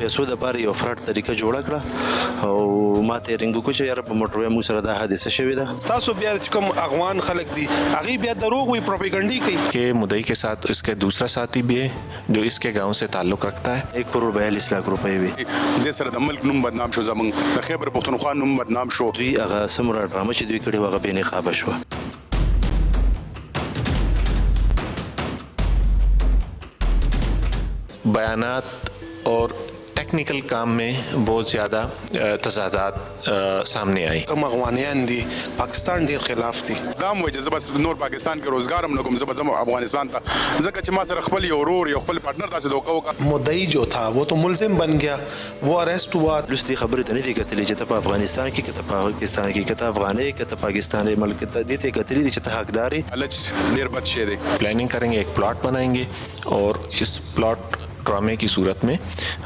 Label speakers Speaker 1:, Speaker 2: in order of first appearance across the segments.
Speaker 1: پیسو د پاره یو فراډ طریقه جوړه کړه او ماته رنګ کو چې یاره په موټر مو سره دا حادثه شوې ده.
Speaker 2: تاسو بیا کوم افغان خلک دي هغه بیا دروغ وي پروپاګاندا کوي
Speaker 3: کہ مدعی کے ساتھ اس کے دوسرا ساتھی بھی ہے جو اس کے گاؤں سے تعلق رکھتا ہے.
Speaker 1: 1 کروڑ 42 لاکھ روپۍ وي.
Speaker 4: د سره د ملک نوم بدنام شو، زمونږ د خیبر پښتونخوا نوم بدنام شو.
Speaker 1: دوی هغه سمره ډرامه چې دوی کړي هغه بې نقابه شو.
Speaker 3: بیانات اور ٹیکنیکل کام میں بہت زیادہ تضادات سامنے آئی.
Speaker 2: کوم افغانیان دي پاکستان ډیر خلاف دي.
Speaker 4: دا مو چې زبس نور پاکستان کې روزګار هم نکوم، زبس افغانستان ته ځکه چې ما سره خپل یو ورور یو خپل پارتنر تاسو دوکا وکا.
Speaker 2: مدعی جو تھا وہ تو ملزم بن گیا، وہ اریسٹ ہوا.
Speaker 1: پولیس دې خبرې ته نه دي کتلې چې ته په افغانستان کې که ته په پاکستان کې که ته افغاني که ته پاکستاني ملک ته دې ته کتلې دي چې ته حقدار یې.
Speaker 4: لچ ډیر بد شی دی.
Speaker 3: پلاننگ کریں گے، ایک پلاٹ بنائیں گے اور اس پلاٹ ڈرامے کی صورت میں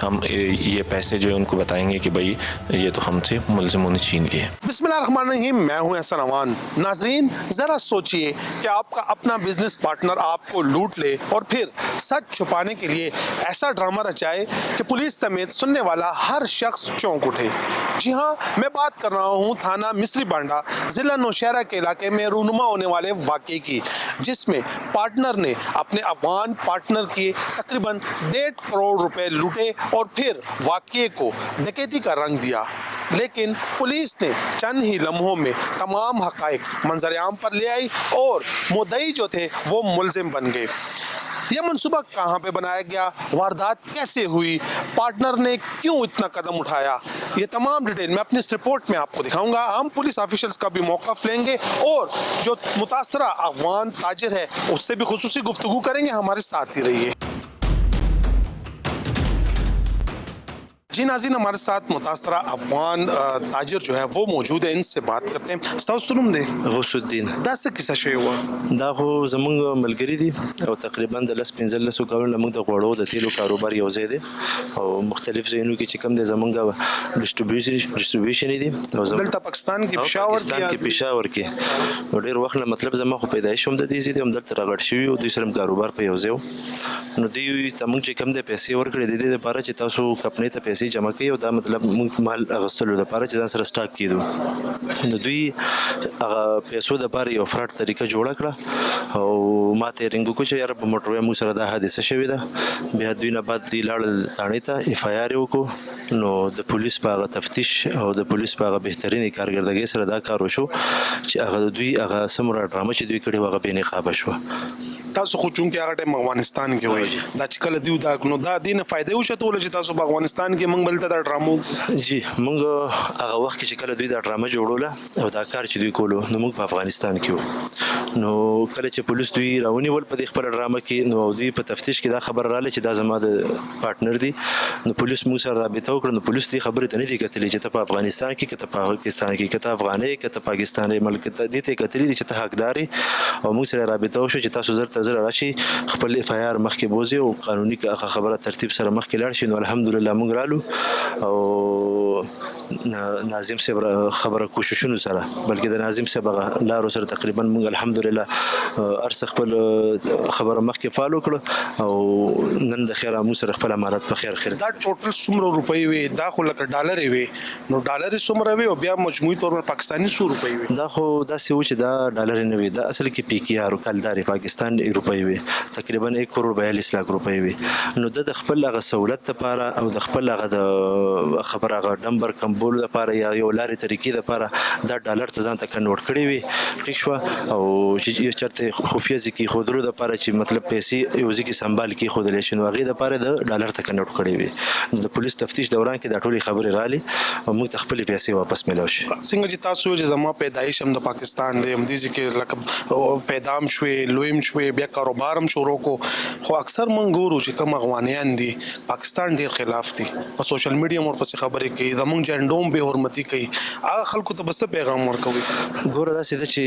Speaker 3: ہم یہ پیسے جو ہے ان کو بتائیں گے کہ بھائی یہ تو ہم سے ملزموں نے چھین لیے.
Speaker 2: بسم اللہ الرحمن الرحیم، میں ہوں احسن امان. ناظرین ذرا سوچئے کہ آپ کا اپنا بزنس پارٹنر آپ کو لوٹ لے اور پھر سچ چھپانے کے لیے ایسا ڈرامہ رچائے کہ پولیس سمیت سننے والا ہر شخص چونک اٹھے. جی ہاں، میں بات کر رہا ہوں تھانہ مصری بانڈا ضلع نوشہرہ کے علاقے میں رونما ہونے والے واقعے کی، جس میں پارٹنر نے اپنے افغان پارٹنر کے تقریباً 1.5 کروڑ روپے لوٹے اور پھر واقعے کو ڈکیتی کا رنگ دیا. لیکن پولیس نے چند ہی لمحوں میں تمام حقائق منظر عام پر لے آئی اور مدعی جو تھے وہ ملزم بن گئے. یہ منصوبہ کہاں پہ بنایا گیا، واردات کیسے ہوئی، پارٹنر نے کیوں اتنا قدم اٹھایا، یہ تمام ڈیٹیل میں اپنی اس رپورٹ میں آپ کو دکھاؤں گا. ہم پولیس آفیشلز کا بھی موقف لیں گے اور جو متاثرہ افغان تاجر ہے اس سے بھی خصوصی گفتگو کریں گے. ہمارے ساتھ ہی رہیے. جی ناظرین، ہمارے ساتھ متاثرہ افغان تاجر جو ہے وہ موجود ہیں، ان سے بات کرتے ہیں. ستاسو نوم دی؟
Speaker 1: غوث الدین.
Speaker 2: دا څه کیسه شوې وه؟
Speaker 1: دا خو زمونږ ملګري دي او تقریبا د 10-15 کلونو موږ د غوړو د تیلو کاروبار یو ځای دی او مختلف ځایونو کې چې کوم دی زمونږ ډسټریبیوشن دي او
Speaker 2: دلته پاکستان کې پېښور
Speaker 1: کې پېښور کې نو ډېر وخت نه مطلب زما خو پیدایش هم د دې ځای دی هم دلته راغړ شوي او دوی سره کاروبار په یو ځای نو دوی ته موږ چې کوم دی پیسې ورکړې د دې لپاره چې تاسو کمپنۍ ته پیسې جمع کوي او دا مطلب موږ مال اغوستلو لپاره چې ځان سره سټاک کېدو نو دوی هغه پیسو دپاره یو فراډ طریقه جوړه کړه او ماته یې رنګ کو چې یاره په موټر موږ سره دا حادثه شوې ده. بیا دوی نه بعد دوی لاړل تاڼې ته اف آی آر یې وکړو نو د پولیس په هغه تفتیش او د پولیس په هغه بهترینې کارکردګۍ سره دا کار وشو چې هغه د دوی هغه څومره ډرامه چې دوی کړې وه هغه بې نقابه شوه.
Speaker 2: تاسو خو چونکې هغه ټایم افغانستان کې وای دا چې کله دیو دا نو دا دینه فائدې وشتول چې تاسو په افغانستان کې موږ بلته دا ډرامو
Speaker 1: جی موږ هغه وخت کې چې کله دوی دا ډرامه جوړوله او دا کار چې دوی کولو نو موږ په افغانستان کې وو نو کله چې پولیس دوی راونیول په دې خپله ډرامه کې نو دوی په تفتیش کې دا خبر راغله چې دا زما د پارټنر دی نو پولیس موږ سره رابطه وکړه نو پولیس دې خبرې ته نه دي کتلې چې ته په افغانستان کې که ته په پاکستان کې که ته افغاني که ته پاکستاني ملک ته دې ته کتلې دي چې ته حقدار یې او موږ سره رابطه وشو چې تاسو زر ته زر راشي خپل اف آی آر مخکې بوزي او قانوني خبره ترتیب سره مخکې لاړ شي نو الحمدلله موږ رالو او ناظم صاحب خبره کوششونو سره بلکې د ناظم صاحب لارو سره تقریبا موږ الحمدلله ارڅ خپل خبره مخکې فالو کړه او نن د خیره موږ سره خپل امارات په خیر خیر.
Speaker 2: دا ټوټل څومره روپۍ وي؟ دا خو لکه ډالر وي نو ډالر څومره وي او بیا مجموعي طور پر پاکستاني څو روپۍ وي؟
Speaker 1: دا خو داسې و چې دا ډالر نه وي، دا اصل کې پی کې آر کلداري پاکستان روپۍ وي تقریبا 1 کروڑ 42 لاکھ روپۍ وي نو د خپل هغه سہولت لپاره او د خپل هغه د خبر هغه نمبر کمبول لپاره یا یو لارې طریقې لپاره دا ډالر ته ځان ته کنورټ کړی وي ټیک شو او چې چرته خفیه ځکه خودرو لپاره چې مطلب پیسې یو ځکه سنبال کې خودلې شنو هغه لپاره د ډالر ته کنورټ کړی وي نو د پولیس تفتیش دوران کې دا ټولې خبرې رالي او موږ خپل پیسې واپس ملو شي.
Speaker 2: څنګه چې تاسو چې زما پیدایش هم د پاکستان دی هم دي چې لکه پیدام شوې لویم شوې بیا کاروبار هم شروع کو خو اکثر مونږ ګورو چې کوم افغانیان دي پاکستان ډیر خلاف دي په سوشل میډیا مور پسې خبرې کوي زمونږ کنډوم به حرمتي کوي هغه خلکو ته بس پیغام ورکوي؟
Speaker 1: ګوره داسې ده چې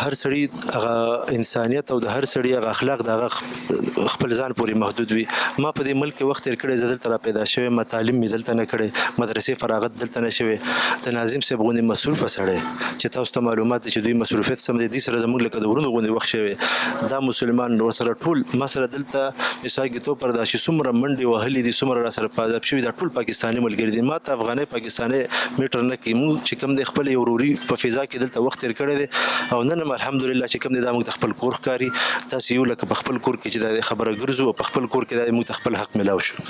Speaker 1: هر سړی هغه انسانیت او د هر سړي هغه اخلاق د هغه خپل ځان پورې محدود وي. ما په دې ملک کې وخت تېر کړی، زه دلته را پیدا شوی، ما تعلیم مې دلته نه کړی، مدرسې فراغت دلته نه شوی. د ناظم صاحب غوندې مصروفه سړی چې تاسو ته معلومات دي چې دوی مصروفیت سم دی، دوی سره زموږ لکه د ورونو غوندې وخت شوی. دا مسلمان ورسره ټول ما سره دلته مثال کې تو پر دا چې څومره منډې وهلې دي، څومره را سره پاداب شوي، دا ټول پاکستاني ملګري دي. ما ته افغاني پاکستاني میټر نه کوي. موږ چې کوم دی خپل یو وروري په فضا کې دلته وخت تېر کړی دی او نن هم الحمدلله چې کوم دی دا موږ د خپل کور ښکاري. داسې یو لکه په خپل کور کې چې دا خبره ګرځو او په خپل کور کې دا موږ ته خپل حق ملاو شو.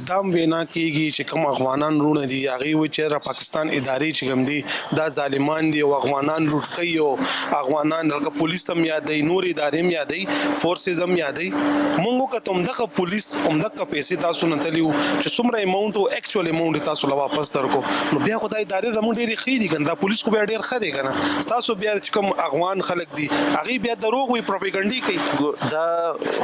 Speaker 2: دا هم وینا کېږي چې کوم افغانان رونه دي هغوی وایي چې را پاکستان ادارې چې کوم دي دا ظالمان دي او افغانان لوټ کوي او افغانان لکه پولیس هم یادوي، نور ادارې هم یادوي، فورسز هم یادوي. مونږ وکتو همدغه پولیس همدغه پیسې تاسو نه تلي وو چې څومره اماونټ او ایکچوال اماونټ تاسو له واپس درکو، نو بیا خو دا ادارې زموږ ډېرې ښې دي که نه؟ دا پولیس خو بیا ډېر ښه دی که نه؟ ستاسو بیا چې کوم افغان خلک دي هغوی بیا دروغ وایي، پروپیګنډې کوي.
Speaker 1: دا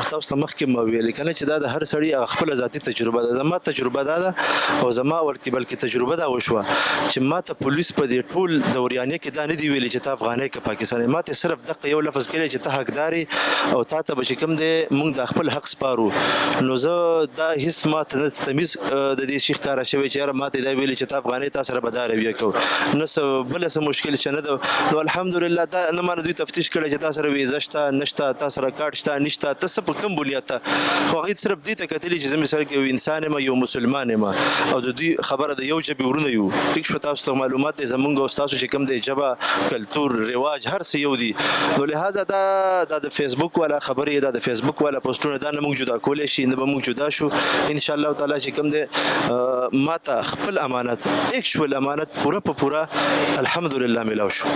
Speaker 1: تاسو ته مخکې ما ویلې که نه چې دا د هر سړي هغه خپله ذاتي تجربه ده. زما تجربه دا ده او زما بلکې تجربه دا وشوه چې ما ته پولیس په دې ټول دوریانې کې دا نه دي ویلي چې ته افغانی که پاکستاني. ما ته صرف دقه یو لفظ کړی چې ته حقدار او تا ته به چې کوم دی موږ د خپل حق سپارو. نو زه دا هېڅ ما ته نه تمیز د دې شي ښکاره شوی چې یاره ما ته دا ویلي چې ته افغاني تا سره به دا رویه کوو، نه څه بله څه مشکل چې نه ده. نو الحمدلله دا نه ما نه دوی تفتیش کړی چې تا سره ویزه شته نشته، تا سره کارت شته نشته، ته څه په کوم بنیاد ته. خو هغوی صرف دې ته کتلي چې زه مثال کې یو انسان یم، یو مسلمان یم او د دوی خبره د یو ژبې ورونه یو. ټیک شو، تاسو ته معلومات دی زمونږ او ستاسو چې کوم دی ژبه، کلتور، رواج، هر څه یو دي. نو لهذا دا د فیسبوک والا خبرې، دا د فیسبوک والا پوسټونه دا نه موږ جدا کولی شي، نه به موږ جدا شو انشاءالله تعالی. چې کوم دی ما ته خپل امانت، ایکچوئل امانت پورا په پورا الحمدلله ملاو شو.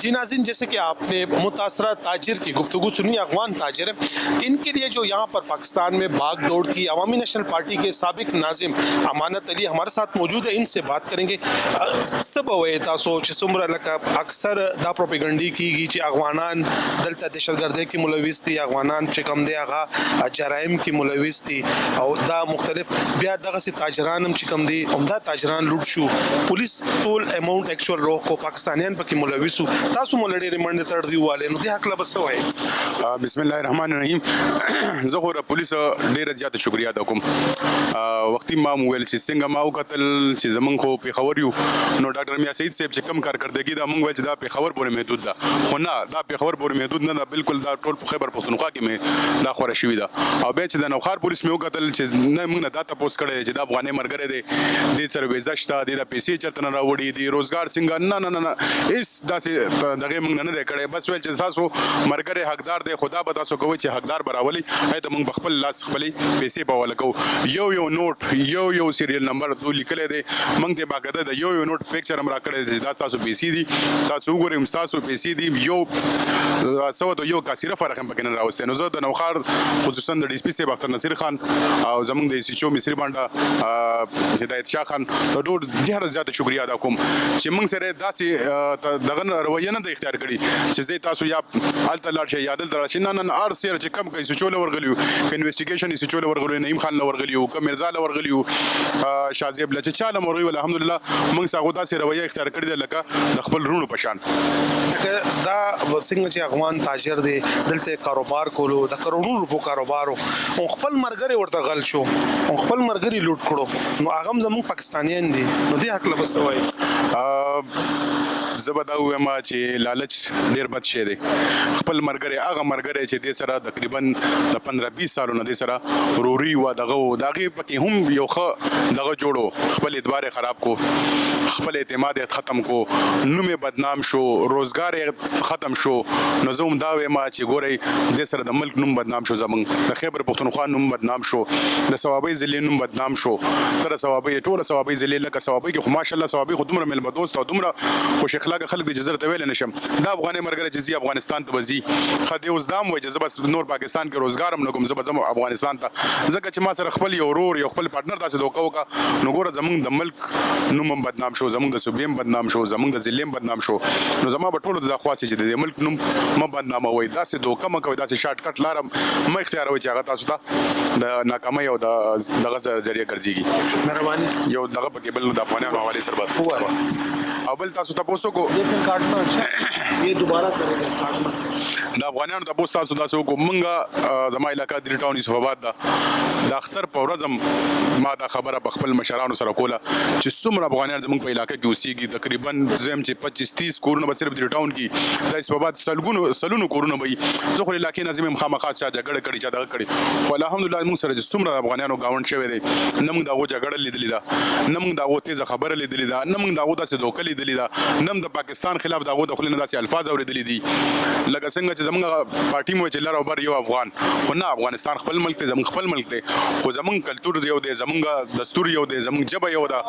Speaker 2: جی ناظرین، جیسے کہ آپ نے متاثرہ تاجر کی گفتگو سنی، افغان تاجر ہیں، ان کے لیے جو یہاں پر پاکستان میں بھاگ دوڑ کی عوامی نیشنل پارٹی کے سابق ناظم امانت علی ہمارے ساتھ موجود ہے، ان سے بات کریں گے. سب وے تاسو چې څومره لکه اکثر دا پروپیګنډي کیږي چې افغانان دلته دهشتګردۍ کې ملوث دي، افغانان چې کوم دی هغه جرایم کې ملوث دي او دا مختلف بیا دغسې تاجران هم چې کوم دي عمده تاجران لوټ شو، پولیس ټول اماونټ ایکچوال روغ کو، پاکستانیان پکې ملوث وو. تاسو مو له ډېرې منډې تړدي ووالې، نو دې هکله به څه وایې؟
Speaker 4: بسم الله الرحمن الرحیم. زه خو د پولیس ډېره زیاته شکریا ادا کوم. وختي ما ویل چې څنګه ما وکتل چې زمونږ خو پېښور یو، نو ډاکټر میا سعید صاحب چې کوم کارکردګي ده موږ ویل چې دا پېښور پورې محدود ده، خو نه، دا پېښور پورې محدود نه ده، بالکل دا ټول په خیبر پښتونخوا کې مې دا خوره شوي ده. او بیا چې د نوښار پولیس مې وکتل چې نه موږ نه دا تپوس کړی چې دا افغاني ملګری دی، دې سره ویزه شته، دې دا پیسې چېرته نه راوړي، دې روزګار څنګه، نه نه نه هېڅ داسې دغې موږ نه دی کړی. بس ویل چې تاسو ملګری حقدار دی، خو دا به تاسو کوئ چې حقدار به راولئ، هلته موږ په خپل لاس خپلې پیسې به حواله کوو. یو نوټ یو سیریل نمبر تو لیکلی دی، موږ ته باقاعده د یو نوټ پکچر هم راکړی دی، دا ستاسو پیسې دي، تاسو وګورئ ستاسو پیسې دي. یو سوه د یو کاسیره فرق هم پکې نه راوستی. نو زه د نوښار خصوصا د ډي سي پي صاحب اختر نصیر خان او زموږ د SHO مصري بانډه هدایت شاه خان ته ډېره زیاته شکریا ادا کوم چې موږ سره داسې دغه رویه نه ده اختیار کړې چې زه تاسو یا هلته لاړ شئ یا دلته راشئ. نه هر څه چې کم که SHO له ورغلي وو، که انویسټیګیشن SHO له ورغلي وو، نعیم خان له ورغلي وو، که مرزا له ورغلي وو، شازیب له چې چا له ورغلي وو، الحمدلله موږ هغو داسې رویه اختیار کړې ده لکه د خپل وروڼو په شان.
Speaker 2: دا څنګه چې افغان تاجر دی دلته کاروبار کولو، د کروڑونو روپو کاروبار او خپل ملګری ورته غل شو او خپل ملګری لوټ کړو، نو هغه هم زموږ پاکستانیان دي، نو دې هکله به څه وایي؟
Speaker 4: زه به دا ووایم چې لالچ ډېر بد شی دی. خپل ملګری هغه ملګری چې دې سره تقریبا د 15-20 سالو نه دې سره وروري وه، دغه و، د هغې پکې هم یو ښه دغه جوړو، خپل اعتبار یې خراب کو، خپل اعتماد یې ختم کو، نوم یې بدنام شو، روزګار یې ختم شو. نو زه هم دا وایم چې ګورئ دې سره د ملک نوم بدنام شو، زموږ د خیبر پښتونخوا نوم بدنام شو، د صوابۍ ضلعې نوم بدنام شو. ته د صوابۍ ټوله صوابۍ ضلعې لکه صوابۍ کې خو ماشاءالله صوابۍ خو دومره میلمه دوست او دومره خوش اخلاق اخلاق خلک د جزر ته ویل نشم دا افغاني مرګره چې افغانستان ته وځي خدای اوس دام وای چې زبس نور پاکستان کې روزګار هم نکوم زبس افغانستان ته ځکه چې ما سره خپل یو ورور یو خپل پارتنر داسې دوکه وکړه نو ګوره زمونږ د ملک نوم هم بدنام شو زمونږ د صوبې هم بدنام شو زمونږ د ضلع هم بدنام شو نو زما به ټولو د خواستې چې د ملک نوم مه بدناموئ داسې دوکه مه کوئ داسې شارټ کټ لاره مه اختیاروئ چې هغه تاسو ته د ناکامۍ او د دغه ذریعه ګرځېږي
Speaker 2: مهرباني
Speaker 4: یو دغه پکې بل د افغانانو حوالې سره بات او بل تاسو تاسو کو
Speaker 2: یہ دوبارہ کرے گا
Speaker 4: د افغانانو تاسو تاسو کو منګه زما علاقہ د ټاون یوسف آباد دا د اختر په ورځم ما دا خبره په خپل مشرانو سره کوله چې څومره افغانان زموږ په علاقې کې اوسېږي تقریبا زم چې 25-30 کورونه به صرف د ټاون کې د یوسف آباد سلونو کورونه به زه خو علاقې نظم هم خامخا چې جګړه کړي چې دغه کړي خو الحمدلله موږ سره چې څومره افغانانو گاوند شوی دی نه موږ دغه جګړه لیدلې ده نه موږ دغه تیزه خبره لیدلې ده نه موږ دغه داسې دوکه لیدلې ده نه د پاکستان خلاف دغه د خلینو داسې الفاظ اورېدلې دي لکه څنګه چې زموږ پارټي مو چې لاره بر یو افغان خو نه افغانستان خپل ملک دی زموږ خپل ملک دی خو زموږ کلتور یو دی زموږ دستور یو دی زموږ ژبه یو ده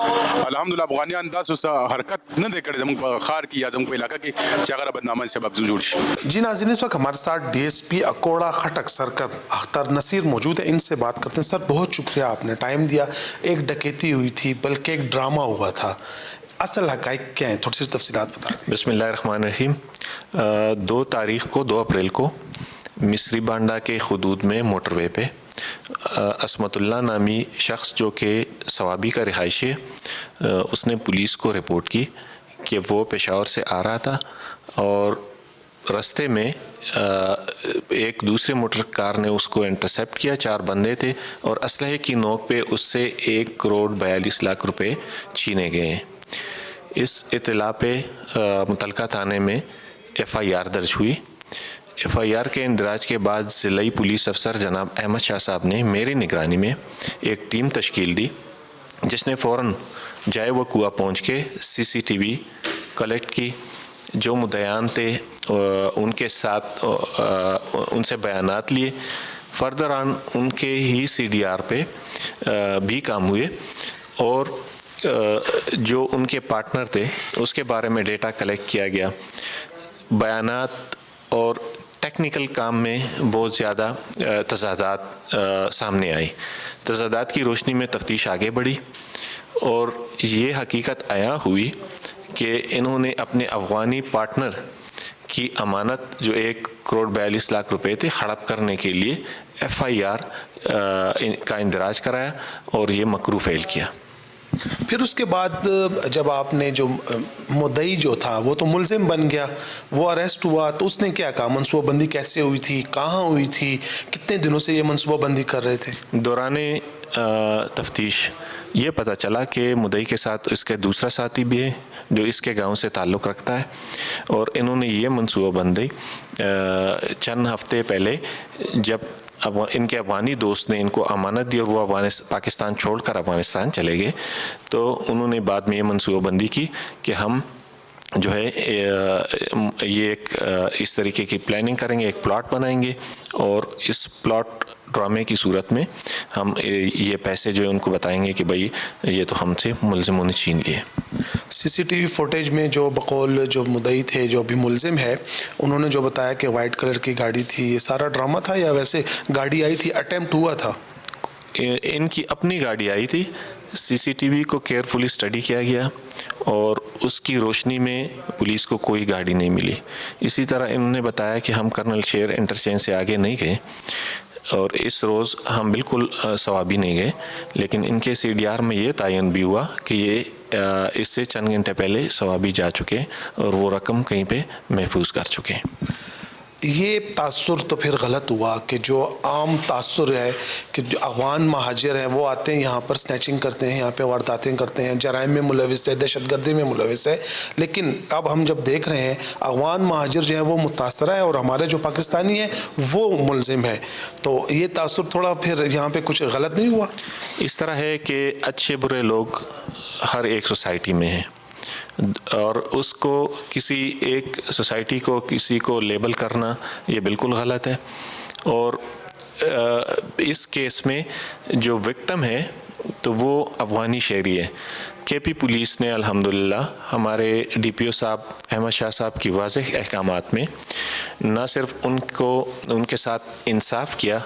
Speaker 4: الحمدلله افغانیان داسې حرکت نه دی کړی زموږ په ښار کې یا زموږ په علاقه کې چې هغه بدنامۍ سبب جوړ شي
Speaker 2: جی ناظرین اس وقت ہمارے ساتھ ڈی ایس پی اکوڑا خٹک سرکل اختر نصیر موجود ہے ان سے بات کرتے ہیں سر بہت شکریہ آپ نے ٹائم دیا ایک ڈکیتی ہوئی تھی بلکہ ایک ڈرامہ ہوا تھا اصل حقائق کیا ہیں تھوڑی سی تفصیلات بتا دیں
Speaker 3: بسم اللہ الرحمن الرحیم 2 اپریل کو مصری بانڈا کے حدود میں موٹر وے پہ عصمت اللہ نامی شخص جو کہ صوابی کا رہائشی ہے اس نے پولیس کو رپورٹ کی کہ وہ پشاور سے آ رہا تھا اور رستے میں ایک دوسرے موٹر کار نے اس کو انٹرسیپٹ کیا 4 بندے تھے اور اسلحے کی نوک پہ اس سے 1 کروڑ 42 لاکھ روپے چھینے گئے ہیں اس اطلاع پہ متعلقہ تھانے میں FIR درج ہوئی FIR کے اندراج کے بعد ضلعی پولیس افسر جناب احمد شاہ صاحب نے میری نگرانی میں ایک ٹیم تشکیل دی جس نے فوراً جائے وہ کنواں پہنچ کے CCTV کلیکٹ کی جو مدعیان تھے ان کے ساتھ ان سے بیانات لیے فردر آن ان کے ہی CDR پہ بھی کام ہوئے اور جو ان کے پارٹنر تھے اس کے بارے میں ڈیٹا کلیکٹ کیا گیا بیانات اور ٹیکنیکل کام میں بہت زیادہ تضادات سامنے آئی تضادات کی روشنی میں تفتیش آگے بڑھی اور یہ حقیقت عیاں ہوئی کہ انہوں نے اپنے افغانی پارٹنر کی امانت جو 1 کروڑ 42 لاکھ روپے تھے ہڑپ کرنے کے لیے FIR کا اندراج کرایا اور یہ مکروہ فعل کیا
Speaker 2: پھر اس کے بعد جب آپ نے جو مدعی جو تھا وہ تو ملزم بن گیا وہ اریسٹ ہوا تو اس نے کیا کہا منصوبہ بندی کیسے ہوئی تھی کہاں ہوئی تھی کتنے دنوں سے یہ منصوبہ بندی کر رہے تھے
Speaker 3: دوران تفتیش یہ پتہ چلا کہ مدعی کے ساتھ اس کے دوسرا ساتھی بھی ہے جو اس کے گاؤں سے تعلق رکھتا ہے اور انہوں نے یہ منصوبہ بندی چند ہفتے پہلے جب ان کے افغانی دوست نے ان کو امانت دی اور وہ پاکستان چھوڑ کر افغانستان چلے گئے تو انہوں نے بعد میں یہ منصوبہ بندی کی کہ ہم جو ہے یہ ایک اس طریقے کی پلاننگ کریں گے ایک پلاٹ بنائیں گے اور اس پلاٹ ڈرامے کی صورت میں ہم یہ پیسے جو ہے ان کو بتائیں گے کہ بھائی یہ تو ہم سے ملزموں نے چھین لیے
Speaker 2: CCTV فوٹیج میں جو بقول جو مدعی تھے جو ابھی ملزم ہے انہوں نے جو بتایا کہ وائٹ کلر کی گاڑی تھی یہ سارا ڈرامہ تھا یا ویسے گاڑی آئی تھی اٹیمپٹ ہوا تھا
Speaker 3: ان کی اپنی گاڑی آئی تھی CCTV کو کیئرفلی اسٹڈی کیا گیا اور اس کی روشنی میں پولیس کو کوئی گاڑی نہیں ملی اسی طرح انہوں نے بتایا کہ ہم کرنل شیر انٹرچینج سے آگے نہیں گئے اور اس روز ہم بالکل صوابی نہیں گئے لیکن ان کے CDR میں یہ تعین بھی ہوا کہ یہ اس سے چند گھنٹے پہلے صوابی جا چکے اور وہ رقم کہیں پہ محفوظ کر چکے ہیں
Speaker 2: یہ تاثر تو پھر غلط ہوا کہ جو عام تاثر ہے کہ جو افغان مہاجر ہیں وہ آتے ہیں یہاں پر سنیچنگ کرتے ہیں یہاں پہ وارداتیں کرتے ہیں جرائم میں ملوث ہے دہشت گردی میں ملوث ہے لیکن اب ہم جب دیکھ رہے ہیں افغان مہاجر جو ہیں وہ متاثرہ ہے اور ہمارے جو پاکستانی ہیں وہ ملزم ہے تو یہ تاثر تھوڑا پھر یہاں پہ کچھ غلط نہیں ہوا
Speaker 3: اس طرح ہے کہ اچھے برے لوگ ہر ایک سوسائٹی میں ہیں اور اس کو کسی ایک سوسائٹی کو کسی کو لیبل کرنا یہ بالکل غلط ہے اور اس کیس میں جو وکٹم ہے تو وہ افغانی شہری ہے. کے پی پولیس نے الحمدللہ ہمارے ڈی پی او صاحب احمد شاہ صاحب کی واضح احکامات میں نہ صرف ان کے ساتھ انصاف کیا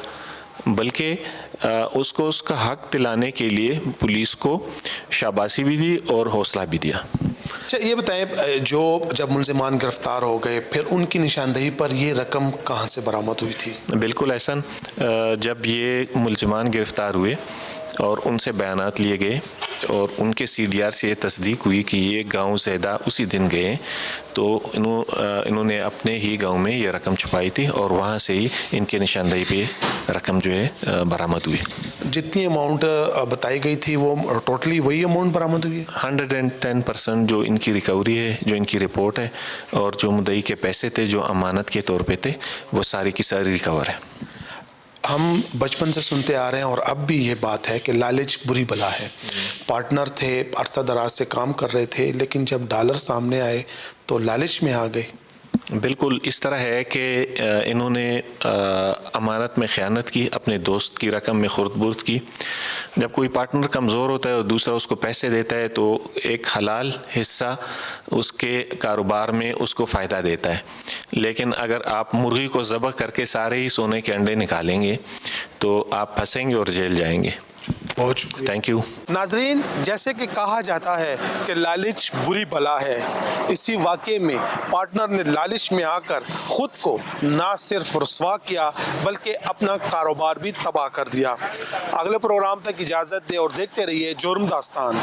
Speaker 3: بلکہ اس کو اس کا حق دلانے کے لیے پولیس کو شاباشی بھی دی اور حوصلہ بھی دیا.
Speaker 2: اچھا یہ بتائیں جب ملزمان گرفتار ہو گئے پھر ان کی نشاندہی پر یہ رقم کہاں سے برآمد ہوئی تھی؟
Speaker 3: بالکل احسن، جب یہ ملزمان گرفتار ہوئے اور ان سے بیانات لیے گئے اور ان کے سی ڈی آر سے یہ تصدیق ہوئی کہ یہ گاؤں زیدہ اسی دن گئے تو انہوں نے اپنے ہی گاؤں میں یہ رقم چھپائی تھی اور وہاں سے ہی ان کے نشاندہی پہ رقم جو ہے برآمد ہوئی.
Speaker 2: جتنی اماؤنٹ بتائی گئی تھی وہ ٹوٹلی وہی اماؤنٹ برآمد ہوئی ہے؟
Speaker 3: 110% جو ان کی ریکوری ہے، جو ان کی رپورٹ ہے، اور جو مدعی کے پیسے تھے جو امانت کے طور پہ تھے وہ ساری کی ساری ریکور ہے.
Speaker 2: ہم بچپن سے سنتے آ رہے ہیں اور اب بھی یہ بات ہے کہ لالچ بری بلا ہے. پارٹنر تھے، عرصہ دراز سے کام کر رہے تھے، لیکن جب ڈالر سامنے آئے تو لالچ میں آ گئے.
Speaker 3: بالکل اس طرح ہے کہ انہوں نے امانت میں خیانت کی، اپنے دوست کی رقم میں خرد برد کی. جب کوئی پارٹنر کمزور ہوتا ہے اور دوسرا اس کو پیسے دیتا ہے تو ایک حلال حصہ اس کے کاروبار میں اس کو فائدہ دیتا ہے، لیکن اگر آپ مرغی کو ذبح کر کے سارے ہی سونے کے انڈے نکالیں گے تو آپ پھنسیں گے اور جیل جائیں گے.
Speaker 2: بہت شکریہ.
Speaker 3: تھینک یو.
Speaker 2: ناظرین، جیسے کہ کہا جاتا ہے کہ لالچ بری بلا ہے، اسی واقعے میں پارٹنر نے لالچ میں آ کر خود کو نہ صرف رسوا کیا بلکہ اپنا کاروبار بھی تباہ کر دیا. اگلے پروگرام تک اجازت دے اور دیکھتے رہیے جرم داستان.